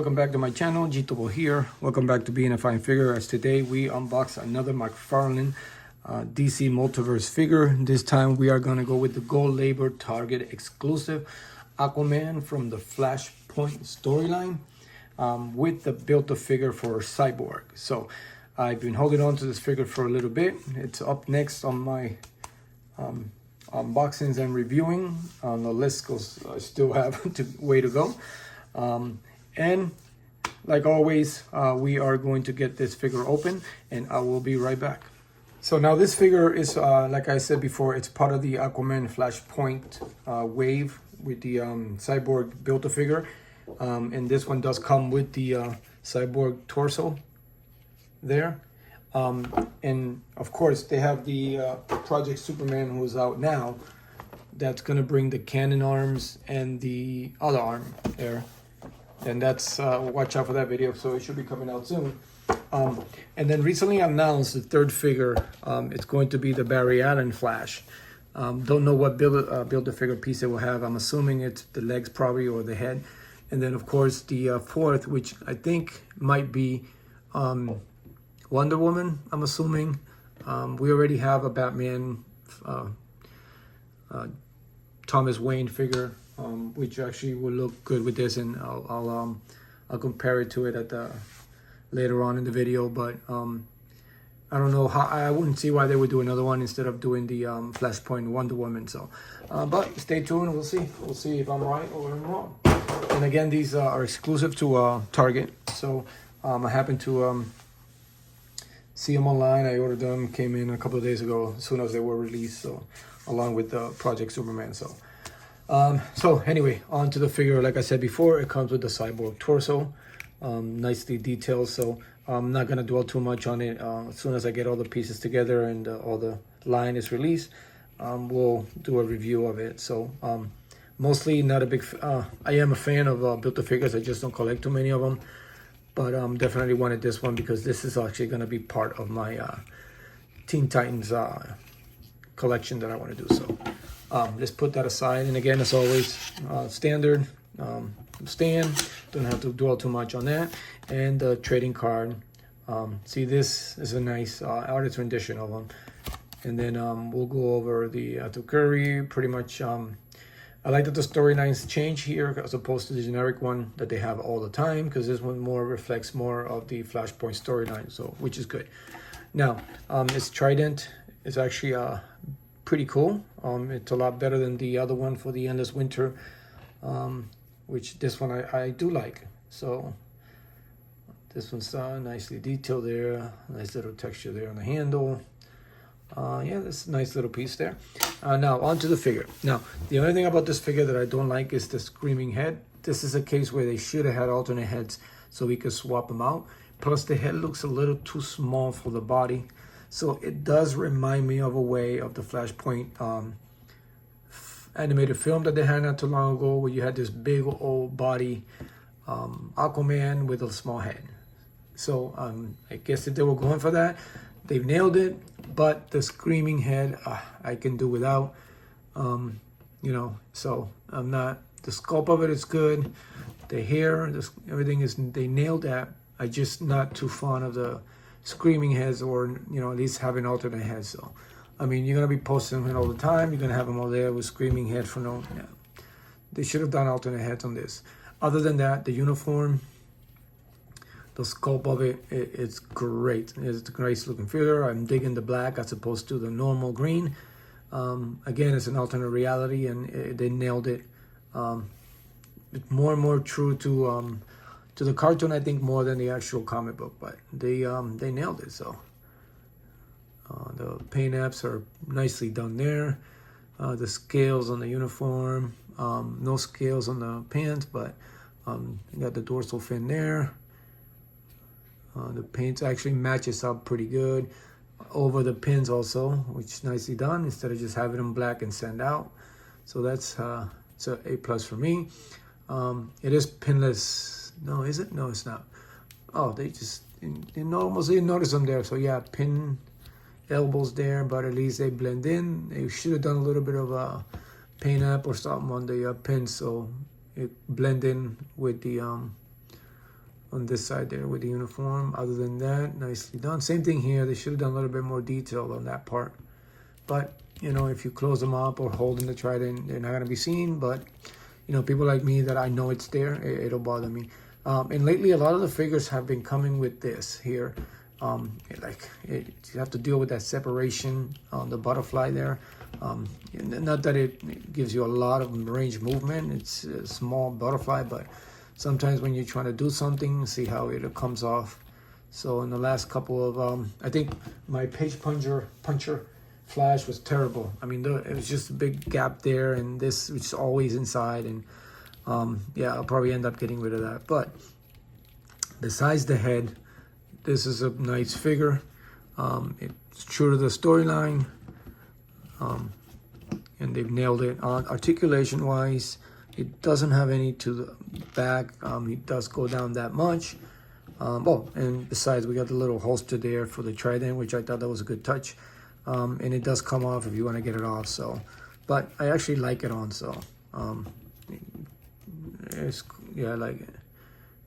welcome back to my channel. Gitobo here. Welcome back to Being a Fine Figure, as today we unbox another McFarlane DC Multiverse figure. This time we are going to go with the Gold Label Target exclusive Aquaman from the Flashpoint storyline with the Build-A-Figure for Cyborg. So I've been holding on to this figure for a little bit. It's up next on my unboxings and reviewing on the list, because I still have way to go. And like always, we are going to get this figure open, and I will be right back. So now this figure is, like I said before, it's part of the Aquaman Flashpoint wave with the Cyborg Build-A-Figure. And this one does come with the Cyborg torso there. And of course, they have the Project Superman, who's out now. That's going to bring the cannon arms and the other arm there. And that's, watch out for that video, so it should be coming out soon. And then recently announced the third figure. It's going to be the Barry Allen Flash. Don't know what Build-A-Figure piece it will have. I'm assuming it's the legs probably, or the head. And then of course the fourth, which I think might be Wonder Woman, I'm assuming. We already have a Batman Thomas Wayne figure, which actually will look good with this, and I'll compare it to it at the later on in the video. But I don't know how, I wouldn't see why they would do another one instead of doing the Flashpoint Wonder Woman. So, but stay tuned. We'll see if I'm right or I'm wrong. And again, these are exclusive to Target. So I happened to see them online. I ordered them, came in a couple of days ago as soon as they were released. So along with the Project Superman. So anyway, on to the figure. Like I said before, it comes with the Cyborg torso, nicely detailed. So I'm not gonna dwell too much on it. As soon as I get all the pieces together and all the line is released, we'll do a review of it. So mostly not a big, I am a fan of Build-A-Figures. I just don't collect too many of them, but definitely wanted this one because this is actually gonna be part of my Teen Titans collection that I want to do. So let's put that aside. And again, as always, standard stand. Don't have to dwell too much on that. And the trading card. See, this is a nice artist rendition of them. And then we'll go over the Curry. Pretty much, I like that the storylines change here as opposed to the generic one that they have all the time, because this one more reflects more of the Flashpoint storyline, so which is good. Now, its trident is actually pretty cool. It's a lot better than the other one for the Endless Winter, which this one I do like. So this one's nicely detailed there. Nice little texture there on the handle. Yeah, that's a nice little piece there. Now onto the figure. Now the only thing about this figure that I don't like is the screaming head. This is a case where they should have had alternate heads so we could swap them out. Plus the head looks a little too small for the body. So it does remind me of a way of the Flashpoint animated film that they had not too long ago, where you had this big old body Aquaman with a small head. So I guess if they were going for that, they've nailed it. But the screaming head, I can do without. You know, so I'm not. The sculpt of it is good. The hair, everything is. They nailed that. I just not too fond of the screaming heads, or you know, at least having alternate heads. So I mean, you're gonna be posting them all the time. You're gonna have them all there with screaming head for no. Yeah. They should have done alternate heads on this. Other than that, the uniform, the sculpt of it, it's great. It's a nice looking figure. I'm digging the black as opposed to the normal green. Again, it's an alternate reality, and they nailed it. It's more and more true to the cartoon, I think, more than the actual comic book, but they nailed it. So the paint apps are nicely done there. The scales on the uniform, no scales on the pants, but you got the dorsal fin there. The paint actually matches up pretty good over the pins also, which is nicely done, instead of just having them black and send out. So that's it's an A+ for me. It is pinless. No, is it? No, it's not. Oh, they just, you almost didn't notice them there. So yeah, pin elbows there, but at least they blend in. They should have done a little bit of a paint up or something on the pins, so it blend in with the on this side there with the uniform. Other than that, nicely done. Same thing here. They should have done a little bit more detail on that part. But, you know, if you close them up or holding the trident, they're not going to be seen. But, you know, people like me that I know it's there, it'll bother me. And lately, a lot of the figures have been coming with this here. You have to deal with that separation on the butterfly there. Not that it gives you a lot of range movement. It's a small butterfly, but sometimes when you're trying to do something, see how it comes off. So in the last couple of, I think my page puncher flash was terrible. I mean, it was just a big gap there, and this was always inside. And yeah, I'll probably end up getting rid of that. But besides the head, this is a nice figure. It's true to the storyline. And they've nailed it on articulation wise. It doesn't have any to the back. It does go down that much. And besides, we got the little holster there for the trident, which I thought that was a good touch. And it does come off if you want to get it off. So, but I actually like it on. So, I like it.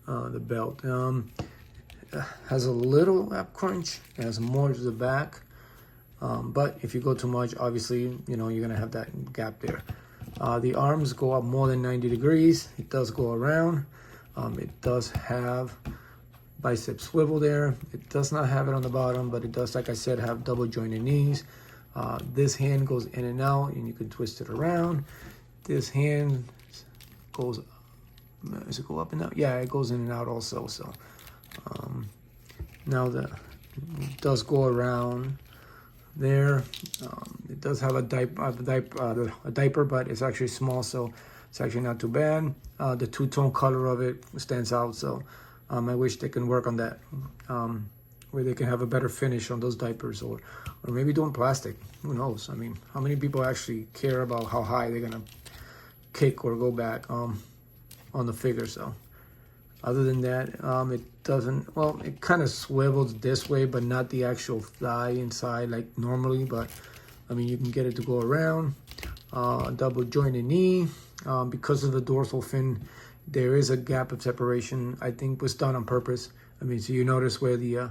The belt has a little ab crunch. It has more to the back. But if you go too much, obviously, you know, you're going to have that gap there. The arms go up more than 90 degrees. It does go around. It does have bicep swivel there. It does not have it on the bottom, but it does, like I said, have double jointed knees. This hand goes in and out, and you can twist it around. This hand goes, does it go up and out? Yeah, it goes in and out also. So now it does go around there. It does have a diaper, but it's actually small, so it's actually not too bad. The two-tone color of it stands out, so I wish they can work on that, where they can have a better finish on those diapers, or maybe doing plastic. Who knows? I mean, how many people actually care about how high they're gonna kick or go back on the figure? So other than that, it doesn't, well, it kind of swivels this way, but not the actual thigh inside like normally. But I mean, you can get it to go around. Double jointed knee. Because of the dorsal fin, there is a gap of separation. I think was done on purpose. I mean, so you notice where the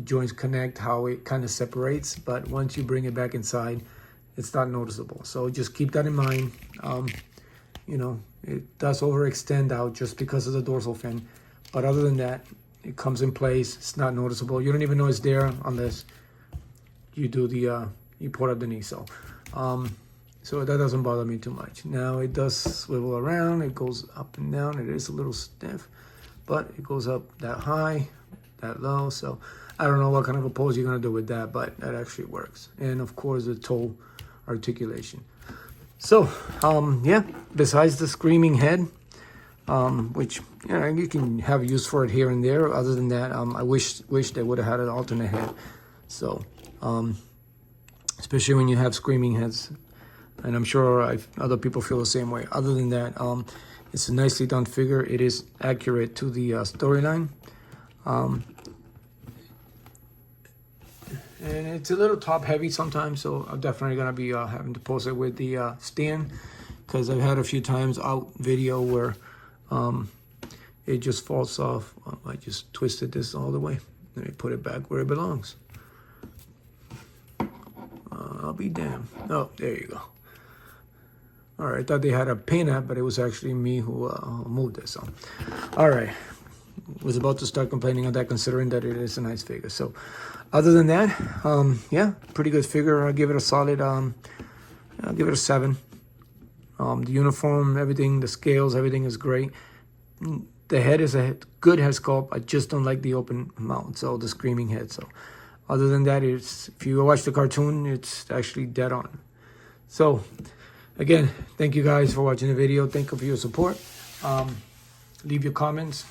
joints connect, how it kind of separates. But once you bring it back inside, it's not noticeable. So just keep that in mind. You know, it does overextend out just because of the dorsal fin. But other than that, it comes in place. It's not noticeable. You don't even know it's there unless you do you put up the knee. So so that doesn't bother me too much. Now it does swivel around. It goes up and down. It is a little stiff, but it goes up that high, that low. So I don't know what kind of a pose you're gonna do with that, but that actually works. And of course the toe articulation. So yeah, besides the screaming head, which, you know, you can have use for it here and there. Other than that, I wish they would have had an alternate head. So especially when you have screaming heads, and I'm sure other people feel the same way. Other than that, it's a nicely done figure. It is accurate to the storyline. And it's a little top heavy sometimes, so I'm definitely gonna be having to pose it with the stand, because I've had a few times out video where it just falls off. I just twisted this all the way. Let me put it back where it belongs. I'll be damned. Oh, there you go. All right, I thought they had a paint app, but it was actually me who moved it. So, all right. Was about to start complaining on that, considering that it is a nice figure. So other than that, yeah, pretty good figure. I'll give it a solid, I'll give it a 7. The uniform, everything, the scales, everything is great. The head is a good head sculpt. I just don't like the open mouth, so the screaming head. So other than that, it's, if you watch the cartoon, it's actually dead on. So again, thank you guys for watching the video. Thank you for your support. Leave your comments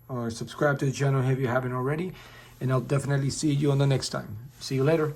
or subscribe to the channel if you haven't already, and I'll definitely see you on the next time. See you later.